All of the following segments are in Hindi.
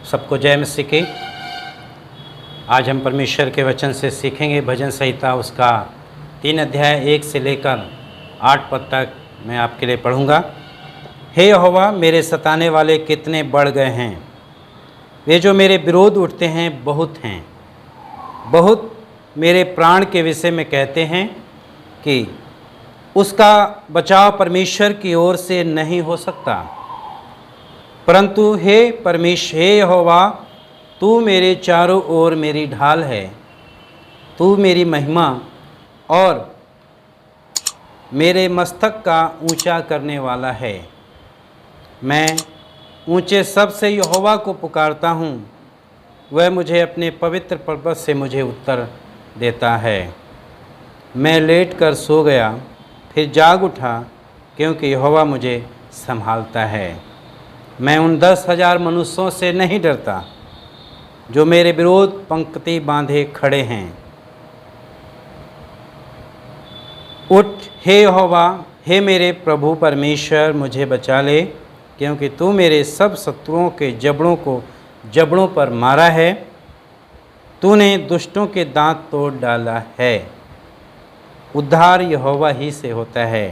सबको जय मसीह की। आज हम परमेश्वर के वचन से सीखेंगे भजन संहिता उसका 3 अध्याय 1 से लेकर 8 पद तक मैं आपके लिए पढ़ूंगा। हे यहोवा, मेरे सताने वाले कितने बढ़ गए हैं, वे जो मेरे विरोध उठते हैं बहुत हैं। बहुत मेरे प्राण के विषय में कहते हैं कि उसका बचाव परमेश्वर की ओर से नहीं हो सकता। परंतु हे परमेश्वर, हे यहोवा, तू मेरे चारों ओर मेरी ढाल है। तू मेरी महिमा और मेरे मस्तक का ऊंचा करने वाला है। मैं ऊंचे शब्द से यहोवा को पुकारता हूँ, वह मुझे अपने पवित्र पर्वत से मुझे उत्तर देता है। मैं लेट कर सो गया, फिर जाग उठा, क्योंकि यहोवा मुझे संभालता है। मैं उन 10,000 मनुष्यों से नहीं डरता जो मेरे विरोध पंक्ति बांधे खड़े हैं। उठ हे यहोवा, हे मेरे प्रभु परमेश्वर, मुझे बचा ले, क्योंकि तू मेरे सब शत्रुओं के जबड़ों पर मारा है। तूने दुष्टों के दांत तोड़ डाला है। उद्धार यहोवा ही से होता है।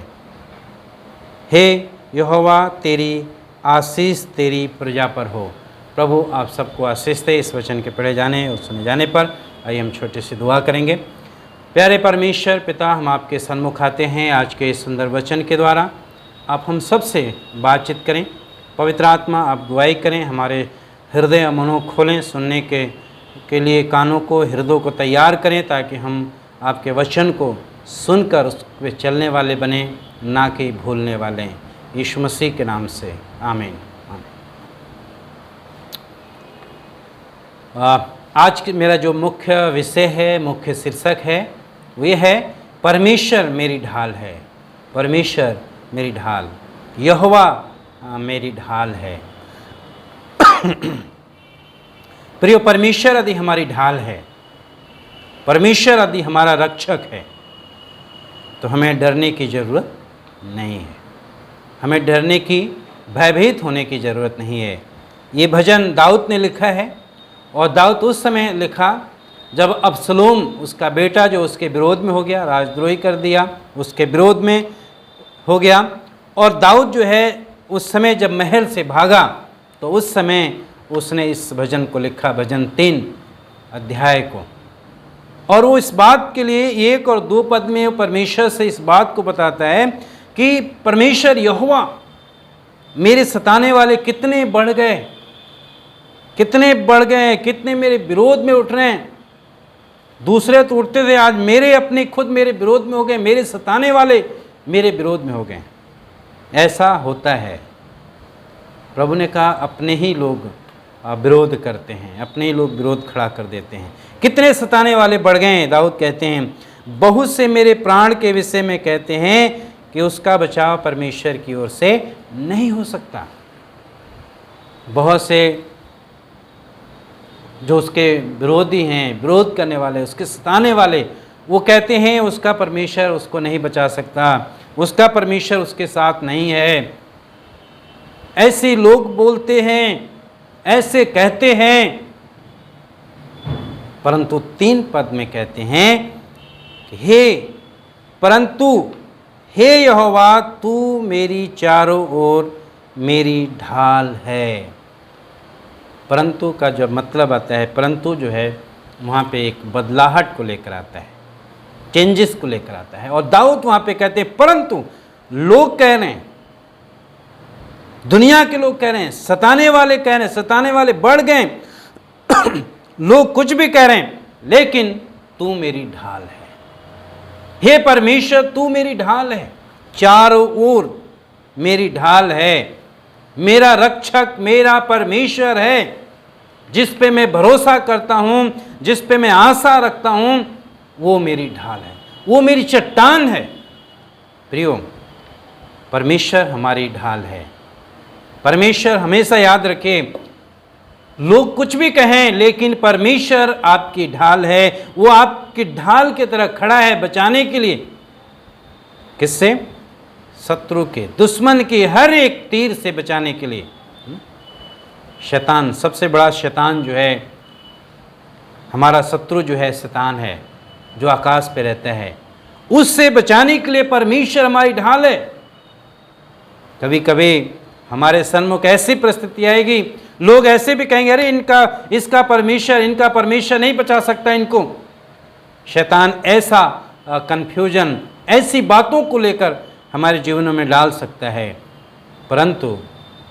हे यहोवा, तेरी आशीष तेरी प्रजा पर हो। प्रभु आप सबको आशीष दे। इस वचन के पढ़े जाने और सुने जाने पर आइए हम छोटी सी दुआ करेंगे। प्यारे परमेश्वर पिता, हम आपके सन्मुख आते हैं आज के इस सुंदर वचन के द्वारा। आप हम सब से बातचीत करें। पवित्र आत्मा आप गवाही करें, हमारे हृदय मनों खोलें, सुनने के लिए कानों को, हृदय को तैयार करें, ताकि हम आपके वचन को सुनकर उस पे चलने वाले बने, ना कि भूलने वाले। यीशु मसीह के नाम से आमीन। आज की मेरा जो मुख्य विषय है, मुख्य शीर्षक है, वो ये है परमेश्वर मेरी ढाल है। परमेश्वर मेरी ढाल, यहोवा मेरी ढाल है। प्रिय, परमेश्वर यदि हमारी ढाल है, परमेश्वर यदि हमारा रक्षक है, तो हमें डरने की ज़रूरत नहीं है। हमें डरने की, भयभीत होने की ज़रूरत नहीं है। ये भजन दाऊद ने लिखा है, और दाऊद उस समय लिखा जब अबसलोम उसका बेटा जो उसके विरोध में हो गया, राजद्रोही कर दिया, उसके विरोध में हो गया। और दाऊद जो है उस समय जब महल से भागा, तो उस समय उसने इस भजन को लिखा, भजन 3 अध्याय को। और वो इस बात के लिए 1 और 2 पद में परमेश्वर से इस बात को बताता है कि परमेश्वर यहोवा, मेरे सताने वाले कितने बढ़ गए, कितने बढ़ गए, कितने मेरे विरोध में उठ रहे हैं। दूसरे तो उठते थे, आज मेरे अपने खुद मेरे विरोध में हो गए, मेरे सताने वाले मेरे विरोध में हो गए। ऐसा होता है। प्रभु ने कहा अपने ही लोग विरोध करते हैं, अपने ही लोग विरोध खड़ा कर देते हैं। कितने सताने वाले बढ़ गए हैं। दाऊद कहते हैं, बहुत से मेरे प्राण के विषय में कहते हैं कि उसका बचाव परमेश्वर की ओर से नहीं हो सकता। बहुत से जो उसके विरोधी हैं, विरोध करने वाले, उसके सताने वाले, वो कहते हैं उसका परमेश्वर उसको नहीं बचा सकता, उसका परमेश्वर उसके साथ नहीं है। ऐसे लोग बोलते हैं, ऐसे कहते हैं। परंतु 3 पद में कहते हैं कि हे यहोवा, तू मेरी चारों ओर मेरी ढाल है। परंतु का जो मतलब आता है, परंतु जो है वहाँ पे एक बदलाहट को लेकर आता है, चेंजेस को लेकर आता है। और दाऊद वहाँ पे कहते हैं परंतु लोग कह रहे हैं, दुनिया के लोग कह रहे हैं, सताने वाले कह रहे हैं, सताने वाले बढ़ गए, लोग कुछ भी कह रहे हैं, लेकिन तू मेरी ढाल है। हे परमेश्वर, तू मेरी ढाल है, चारों ओर मेरी ढाल है। मेरा रक्षक, मेरा परमेश्वर है, जिस पे मैं भरोसा करता हूँ, जिस पे मैं आशा रखता हूँ, वो मेरी ढाल है, वो मेरी चट्टान है। प्रियो, परमेश्वर हमारी ढाल है। परमेश्वर, हमेशा याद रखें, लोग कुछ भी कहें, लेकिन परमेश्वर आपकी ढाल है। वो आपकी ढाल की तरह खड़ा है बचाने के लिए। किससे? शत्रु के, दुश्मन के हर एक तीर से बचाने के लिए। शैतान, सबसे बड़ा शैतान जो है, हमारा शत्रु जो है शैतान है, जो आकाश पे रहता है, उससे बचाने के लिए परमेश्वर हमारी ढाल है। कभी कभी हमारे सन्मुख ऐसी परिस्थिति आएगी, लोग ऐसे भी कहेंगे, अरे इनका परमेश्वर नहीं बचा सकता इनको। शैतान ऐसा कन्फ्यूजन, ऐसी बातों को लेकर हमारे जीवनों में डाल सकता है, परंतु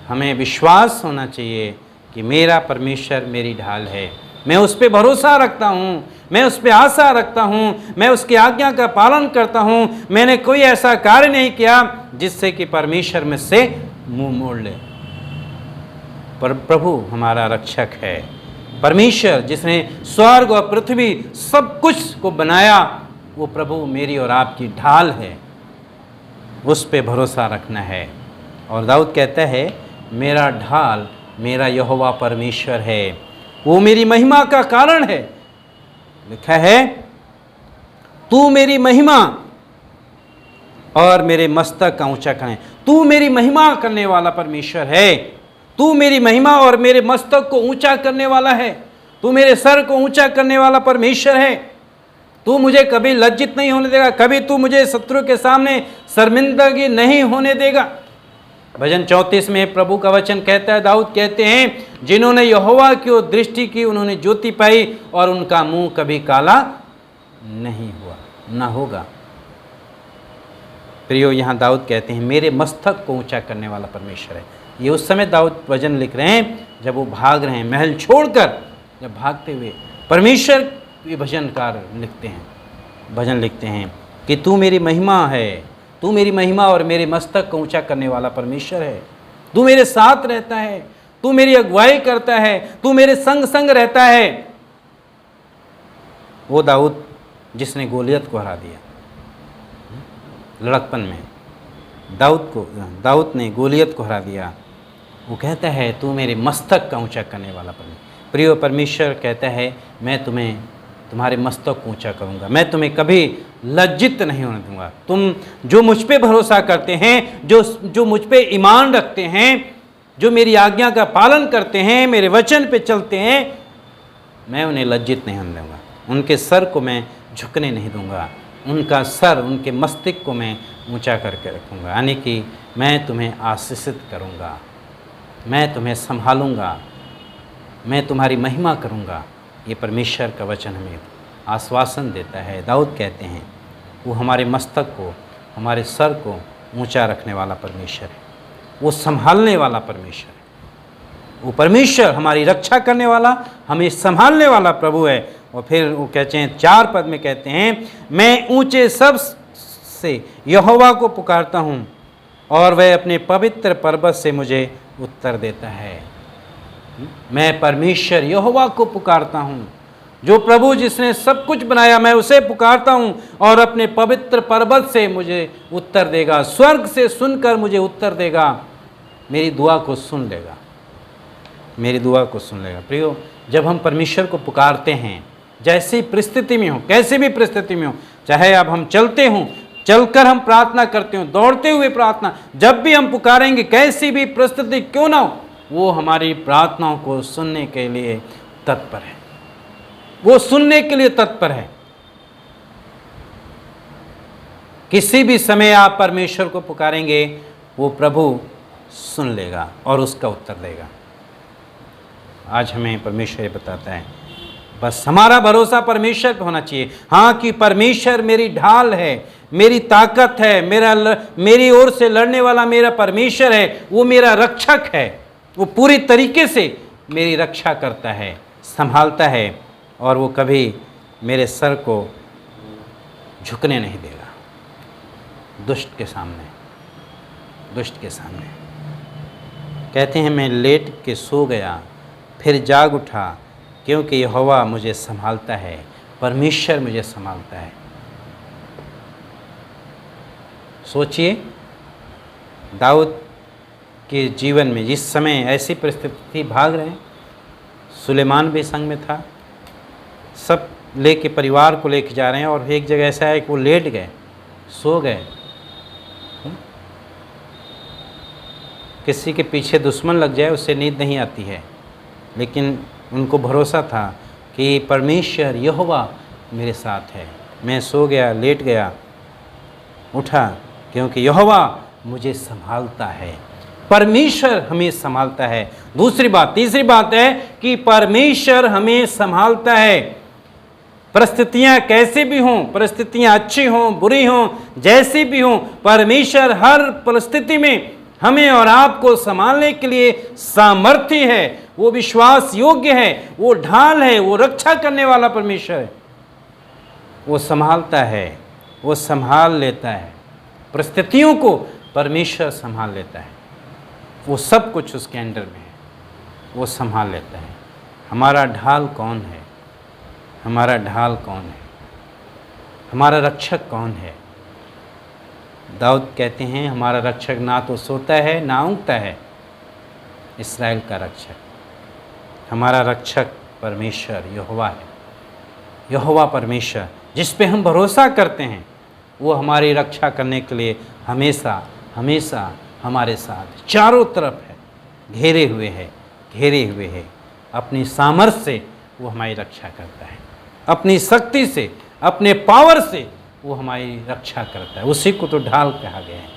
हमें विश्वास होना चाहिए कि मेरा परमेश्वर मेरी ढाल है। मैं उस पर भरोसा रखता हूँ, मैं उस पर आशा रखता हूँ, मैं उसकी आज्ञा का पालन करता हूँ। मैंने कोई ऐसा कार्य नहीं किया जिससे कि परमेश्वर मुझसे मुंह मोड़ ले। पर प्रभु हमारा रक्षक है। परमेश्वर जिसने स्वर्ग और पृथ्वी सब कुछ को बनाया, वो प्रभु मेरी और आपकी ढाल है, उस पे भरोसा रखना है। और दाऊद कहता है, मेरा ढाल मेरा यहोवा परमेश्वर है, वो मेरी महिमा का कारण है। लिखा है, तू मेरी महिमा और मेरे मस्तक का ऊंचा करें। तू मेरी महिमा करने वाला परमेश्वर है, तू मेरी महिमा और मेरे मस्तक को ऊंचा करने वाला है, तू मेरे सर को ऊंचा करने वाला परमेश्वर है। तू मुझे कभी लज्जित नहीं होने देगा, कभी तू मुझे शत्रु के सामने शर्मिंदगी नहीं होने देगा। भजन 34 में प्रभु का वचन कहता है, दाऊद कहते हैं, जिन्होंने यहोवा की ओर दृष्टि की उन्होंने ज्योति पाई और उनका मुंह कभी काला नहीं हुआ, ना होगा। प्रियो, यहाँ दाऊद कहते हैं, मेरे मस्तक को ऊंचा करने वाला परमेश्वर है। ये उस समय दाऊद भजन लिख रहे हैं जब वो भाग रहे हैं, महल छोड़कर जब भागते हुए परमेश्वर ये भजनकार लिखते हैं, भजन लिखते हैं कि तू मेरी महिमा है, तू मेरी महिमा और मेरे मस्तक को ऊंचा करने वाला परमेश्वर है। तू मेरे साथ रहता है, तू मेरी अगुवाई करता है, तू मेरे संग संग रहता है। वो दाऊद जिसने गोलियत को हरा दिया लड़कपन में, दाऊद ने गोलियत को हरा दिया। वो कहता है, तू मेरे मस्तक का ऊंचा करने वाला परमेश्वर। प्रिय परमेश्वर कहता है, मैं तुम्हारे मस्तक को ऊंचा करूंगा, मैं तुम्हें कभी लज्जित नहीं होने दूंगा। तुम जो मुझ पे भरोसा करते हैं, जो मुझ पे ईमान रखते हैं, जो मेरी आज्ञा का पालन करते हैं, मेरे वचन पे चलते हैं, मैं उन्हें लज्जित नहीं होने दूंगा। उनके सर को मैं झुकने नहीं दूंगा, उनका सर, उनके मस्तिष्क को मैं ऊंचा करके रखूंगा। यानी कि मैं तुम्हें आशीषित करूंगा, मैं तुम्हें संभालूंगा, मैं तुम्हारी महिमा करूंगा। ये परमेश्वर का वचन हमें आश्वासन देता है। दाऊद कहते हैं, वो हमारे मस्तक को, हमारे सर को ऊंचा रखने वाला परमेश्वर है, वो संभालने वाला परमेश्वर है। वो परमेश्वर हमारी रक्षा करने वाला, हमें संभालने वाला प्रभु है। और फिर वो कहते हैं 4 पद में कहते हैं, मैं ऊंचे सब से यहोवा को पुकारता हूँ और वह अपने पवित्र पर्वत से मुझे उत्तर देता है। मैं परमेश्वर यहोवा को पुकारता हूँ, जो प्रभु जिसने सब कुछ बनाया, मैं उसे पुकारता हूँ और अपने पवित्र पर्वत से मुझे उत्तर देगा, स्वर्ग से सुनकर मुझे उत्तर देगा, मेरी दुआ को सुन लेगा, मेरी दुआ को सुन लेगा। प्रियो, जब हम परमेश्वर को पुकारते हैं, जैसी परिस्थिति में हो, कैसी भी परिस्थिति में हो, चाहे अब हम चलते हों, चलकर हम प्रार्थना करते हो, दौड़ते हुए प्रार्थना, जब भी हम पुकारेंगे, कैसी भी परिस्थिति क्यों ना हो, वो हमारी प्रार्थनाओं को सुनने के लिए तत्पर है, वो सुनने के लिए तत्पर है। किसी भी समय आप परमेश्वर को पुकारेंगे, वो प्रभु सुन लेगा और उसका उत्तर देगा। आज हमें परमेश्वर ये बताता है, बस हमारा भरोसा परमेश्वर पे होना चाहिए। हाँ, कि परमेश्वर मेरी ढाल है, मेरी ताकत है, मेरी ओर से लड़ने वाला मेरा परमेश्वर है, वो मेरा रक्षक है, वो पूरी तरीके से मेरी रक्षा करता है, संभालता है, और वो कभी मेरे सर को झुकने नहीं देगा दुष्ट के सामने, दुष्ट के सामने। कहते हैं, मैं लेट के सो गया, फिर जाग उठा, क्योंकि यहोवा मुझे संभालता है, परमेश्वर मुझे संभालता है। सोचिए, दाऊद के जीवन में जिस समय ऐसी परिस्थिति भाग रहे हैं, सुलेमान भी संग में था, सब लेके परिवार को लेके जा रहे हैं, और एक जगह ऐसा है कि वो लेट गए, सो गए। किसी के पीछे दुश्मन लग जाए, उससे नींद नहीं आती है, लेकिन उनको भरोसा था कि परमेश्वर यहोवा मेरे साथ है। मैं सो गया, लेट गया, उठा, क्योंकि यहोवा मुझे संभालता है। परमेश्वर हमें संभालता है। तीसरी बात है कि परमेश्वर हमें संभालता है। परिस्थितियां कैसी भी हों, परिस्थितियां अच्छी हों, बुरी हों, जैसी भी हों, परमेश्वर हर परिस्थिति में हमें और आपको संभालने के लिए सामर्थ्य है। वो विश्वास योग्य है, वो ढाल है, वो रक्षा करने वाला परमेश्वर है। वो संभालता है, वो संभाल लेता है। परिस्थितियों को परमेश्वर संभाल लेता है। वो सब कुछ उसके अंडर में है, वो संभाल लेता है। हमारा ढाल कौन है? हमारा ढाल कौन है? हमारा रक्षक कौन है? दाऊद कहते हैं, हमारा रक्षक ना तो सोता है ना ऊँघता है, इस्राएल का रक्षक। हमारा रक्षक परमेश्वर यहोवा है। यहोवा परमेश्वर जिस पे हम भरोसा करते हैं, वो हमारी रक्षा करने के लिए हमेशा हमेशा हमारे साथ चारों तरफ है, घेरे हुए है। अपनी सामर्थ्य से वो हमारी रक्षा करता है, अपनी शक्ति से, अपने पावर से वो हमारी रक्षा करता है। उसी को तो ढाल कहा गया है,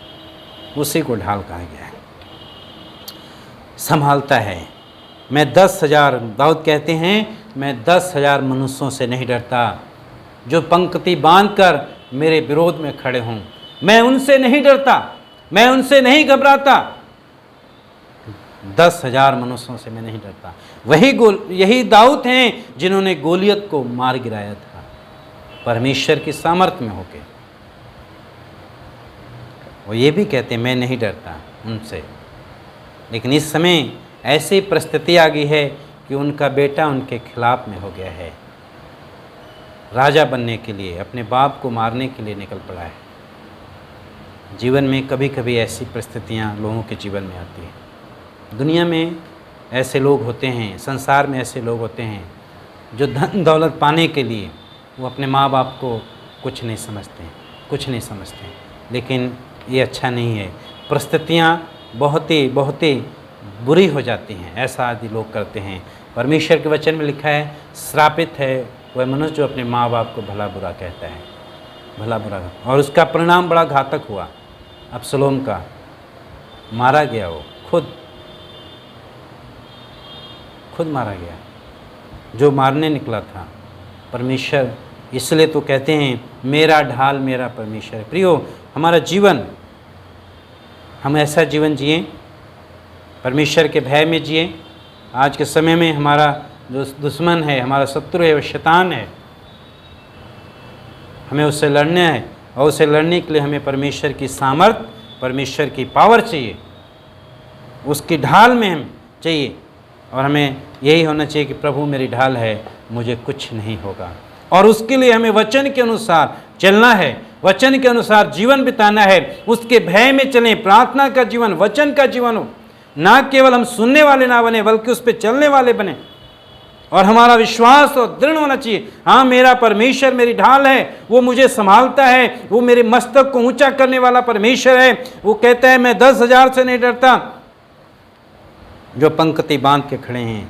उसी को ढाल कहा गया है। संभालता है। मैं 10,000, दाऊद कहते हैं, मैं 10,000 मनुष्यों से नहीं डरता जो पंक्ति बांधकर मेरे विरोध में खड़े हों। मैं उनसे नहीं डरता, मैं उनसे नहीं घबराता। 10,000 मनुष्यों से मैं नहीं डरता। यही दाऊद हैं जिन्होंने गोलियत को मार गिराया था, परमेश्वर की सामर्थ्य में होके। वो ये भी कहते हैं, मैं नहीं डरता उनसे। लेकिन इस समय ऐसी परिस्थिति आ गई है कि उनका बेटा उनके खिलाफ में हो गया है, राजा बनने के लिए, अपने बाप को मारने के लिए निकल पड़ा है। जीवन में कभी कभी ऐसी परिस्थितियां लोगों के जीवन में आती हैं। दुनिया में ऐसे लोग होते हैं, संसार में ऐसे लोग होते हैं जो धन दौलत पाने के लिए वो अपने माँ बाप को कुछ नहीं समझते। लेकिन ये अच्छा नहीं है। परिस्थितियाँ बहुत ही बुरी हो जाती हैं, ऐसा आदि लोग करते हैं। परमेश्वर के वचन में लिखा है, श्रापित है वह मनुष्य जो अपने माँ बाप को भला बुरा कहता है, भला बुरा। और उसका परिणाम बड़ा घातक हुआ। अबसलोम का मारा गया, वो खुद मारा गया, जो मारने निकला था। परमेश्वर, इसलिए तो कहते हैं मेरा ढाल मेरा परमेश्वर है। प्रियो, हमारा जीवन, हम ऐसा जीवन जिए, परमेश्वर के भय में जिए। आज के समय में हमारा जो दुश्मन है, हमारा शत्रु है, वो शैतान है। हमें उससे लड़ना है, और उससे लड़ने के लिए हमें परमेश्वर की सामर्थ, परमेश्वर की पावर चाहिए, उसकी ढाल में हम चाहिए। और हमें यही होना चाहिए कि प्रभु मेरी ढाल है, मुझे कुछ नहीं होगा। और उसके लिए हमें वचन के अनुसार चलना है, वचन के अनुसार जीवन बिताना है। उसके भय में चलें, प्रार्थना का जीवन, वचन का जीवन हो। ना केवल हम सुनने वाले ना बने, बल्कि उस पर चलने वाले बने। और हमारा विश्वास और दृढ़ होना चाहिए, हाँ मेरा परमेश्वर मेरी ढाल है, वो मुझे संभालता है, वो मेरे मस्तक को ऊंचा करने वाला परमेश्वर है। वो कहता है मैं 10,000 से नहीं डरता जो पंक्ति बांध के खड़े हैं,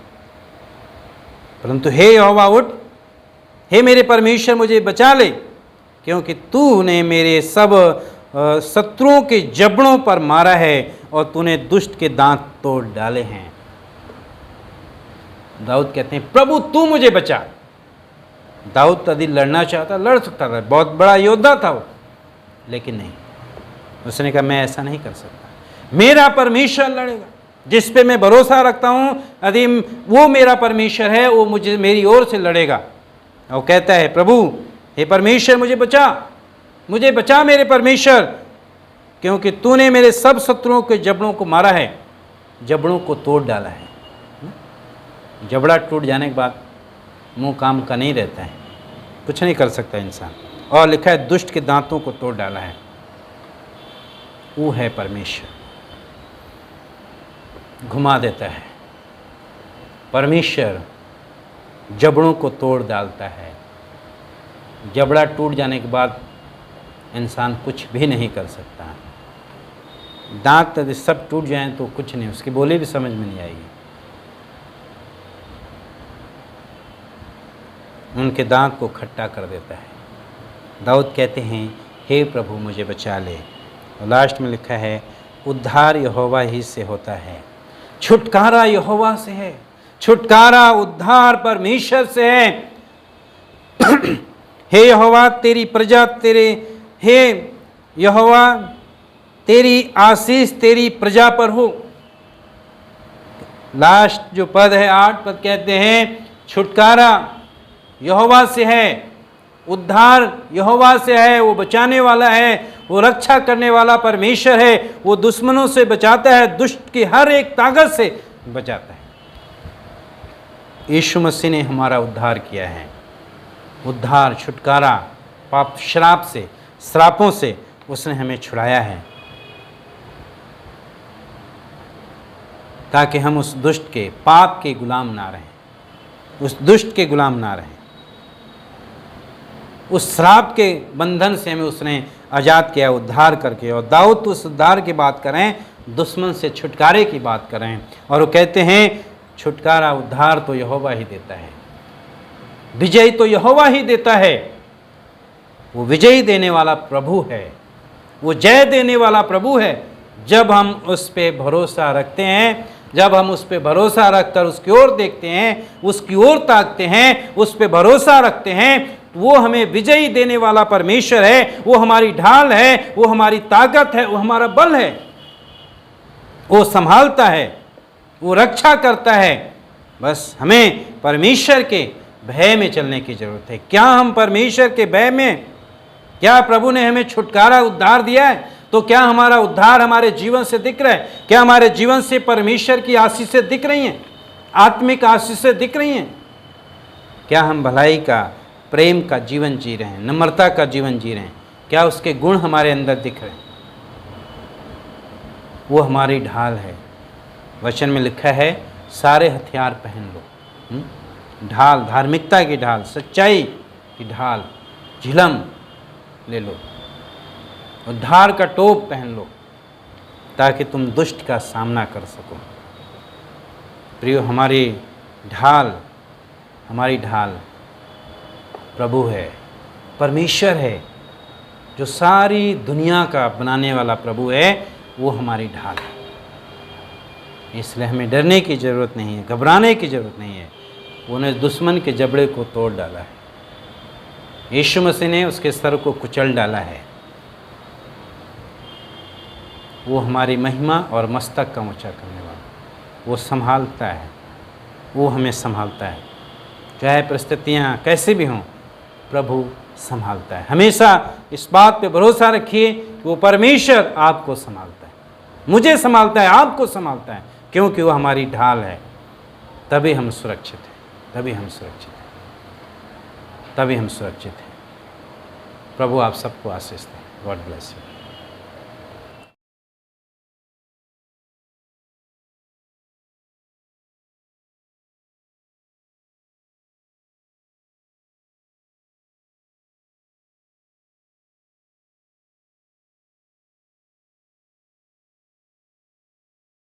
परंतु हे यहोवा उठ, हे मेरे परमेश्वर मुझे बचा ले, क्योंकि तूने मेरे सब शत्रुओं के जबड़ों पर मारा है और तूने दुष्ट के दांत तोड़ डाले हैं। दाऊद कहते हैं प्रभु तू मुझे बचा। दाऊद यदि लड़ना चाहता लड़ सकता था, बहुत बड़ा योद्धा था वो, लेकिन नहीं, उसने कहा मैं ऐसा नहीं कर सकता, मेरा परमेश्वर लड़ेगा, जिस पे मैं भरोसा रखता हूं, यदि वो मेरा परमेश्वर है, वो मुझे मेरी ओर से लड़ेगा। और कहता है प्रभु हे परमेश्वर मुझे बचा मेरे परमेश्वर, क्योंकि तूने मेरे सब शत्रुओं के जबड़ों को मारा है, जबड़ों को तोड़ डाला है। जबड़ा टूट जाने के बाद मुंह काम का नहीं रहता है, कुछ नहीं कर सकता इंसान। और लिखा है दुष्ट के दांतों को तोड़ डाला है। वो है परमेश्वर, घुमा देता है। परमेश्वर जबड़ों को तोड़ डालता है। जबड़ा टूट जाने के बाद इंसान कुछ भी नहीं कर सकता। दांत यदि सब टूट जाएं तो कुछ नहीं, उसकी बोली भी समझ में नहीं आएगी। उनके दांत को खट्टा कर देता है। दाऊद कहते हैं, हे प्रभु मुझे बचा ले। और लास्ट में लिखा है, उद्धार यहोवा ही से होता है, छुटकारा यहोवा से है, छुटकारा उद्धार परमेश्वर से है। हे यहोवा तेरी प्रजा हे यहोवा तेरी आशीष तेरी प्रजा पर हो। लास्ट जो पद है 8 पद कहते हैं, छुटकारा यहोवा से है, उद्धार यहोवा से है। वो बचाने वाला है, वो रक्षा करने वाला परमेश्वर है। वो दुश्मनों से बचाता है, दुष्ट की हर एक ताकत से बचाता है। यीशु मसीह ने हमारा उद्धार किया है। उद्धार, छुटकारा, पाप श्राप से, श्रापों से उसने हमें छुड़ाया है, ताकि हम उस दुष्ट के, पाप के गुलाम ना रहें, उस दुष्ट के गुलाम ना रहें। उस श्राप के बंधन से हमें उसने आज़ाद किया, उद्धार करके। और दाऊद उस उद्धार की बात करें, दुश्मन से छुटकारे की बात करें। और वो कहते हैं, छुटकारा उद्धार तो यहोवा ही देता है, विजय तो यहोवा ही देता है। वो विजयी देने वाला प्रभु है, वो जय देने वाला प्रभु है। जब हम उस पे भरोसा रखते हैं, जब हम उस पे भरोसा रखकर उसकी ओर देखते हैं, उसकी ओर ताकते हैं, उस पे भरोसा रखते हैं, वो हमें विजयी देने वाला परमेश्वर है। वो हमारी ढाल है, वो हमारी ताकत है, वो हमारा बल है। वो संभालता है, वो रक्षा करता है। बस हमें परमेश्वर के भय में चलने की जरूरत है। क्या हम परमेश्वर के भय में, क्या प्रभु ने हमें छुटकारा उद्धार दिया है, तो क्या हमारा उद्धार हमारे जीवन से दिख रहा है? क्या हमारे जीवन से परमेश्वर की आशीषें दिख रही हैं, आत्मिक आशीषें दिख रही हैं? क्या हम भलाई का, प्रेम का जीवन जी रहे हैं, नम्रता का जीवन जी रहे हैं? क्या उसके गुण हमारे अंदर दिख रहे हैं? वो हमारी ढाल है। वचन में लिखा है, सारे हथियार पहन लो। ढाल, धार्मिकता की ढाल, सच्चाई की ढाल, झिलम ले लो, उद्धार का टोप पहन लो, ताकि तुम दुष्ट का सामना कर सको। प्रियो, हमारी ढाल प्रभु है, परमेश्वर है, जो सारी दुनिया का बनाने वाला प्रभु है। वो हमारी ढाल है। इसलिए हमें डरने की ज़रूरत नहीं है, घबराने की ज़रूरत नहीं है। उन्होंने दुश्मन के जबड़े को तोड़ डाला है। यीशु मसीह ने उसके सर को कुचल डाला है। वो हमारी महिमा और मस्तक का ऊंचा करने वाला, वो संभालता है, वो हमें संभालता है। चाहे परिस्थितियाँ कैसे भी हों, प्रभु संभालता है। हमेशा इस बात पे भरोसा रखिए कि वो परमेश्वर आपको संभालता है, मुझे संभालता है, आपको संभालता है, क्योंकि वो हमारी ढाल है। तभी हम सुरक्षित हैं, तभी हम सुरक्षित हैं, तभी हम सुरक्षित हैं। प्रभु आप सबको आशीष दें। God bless you.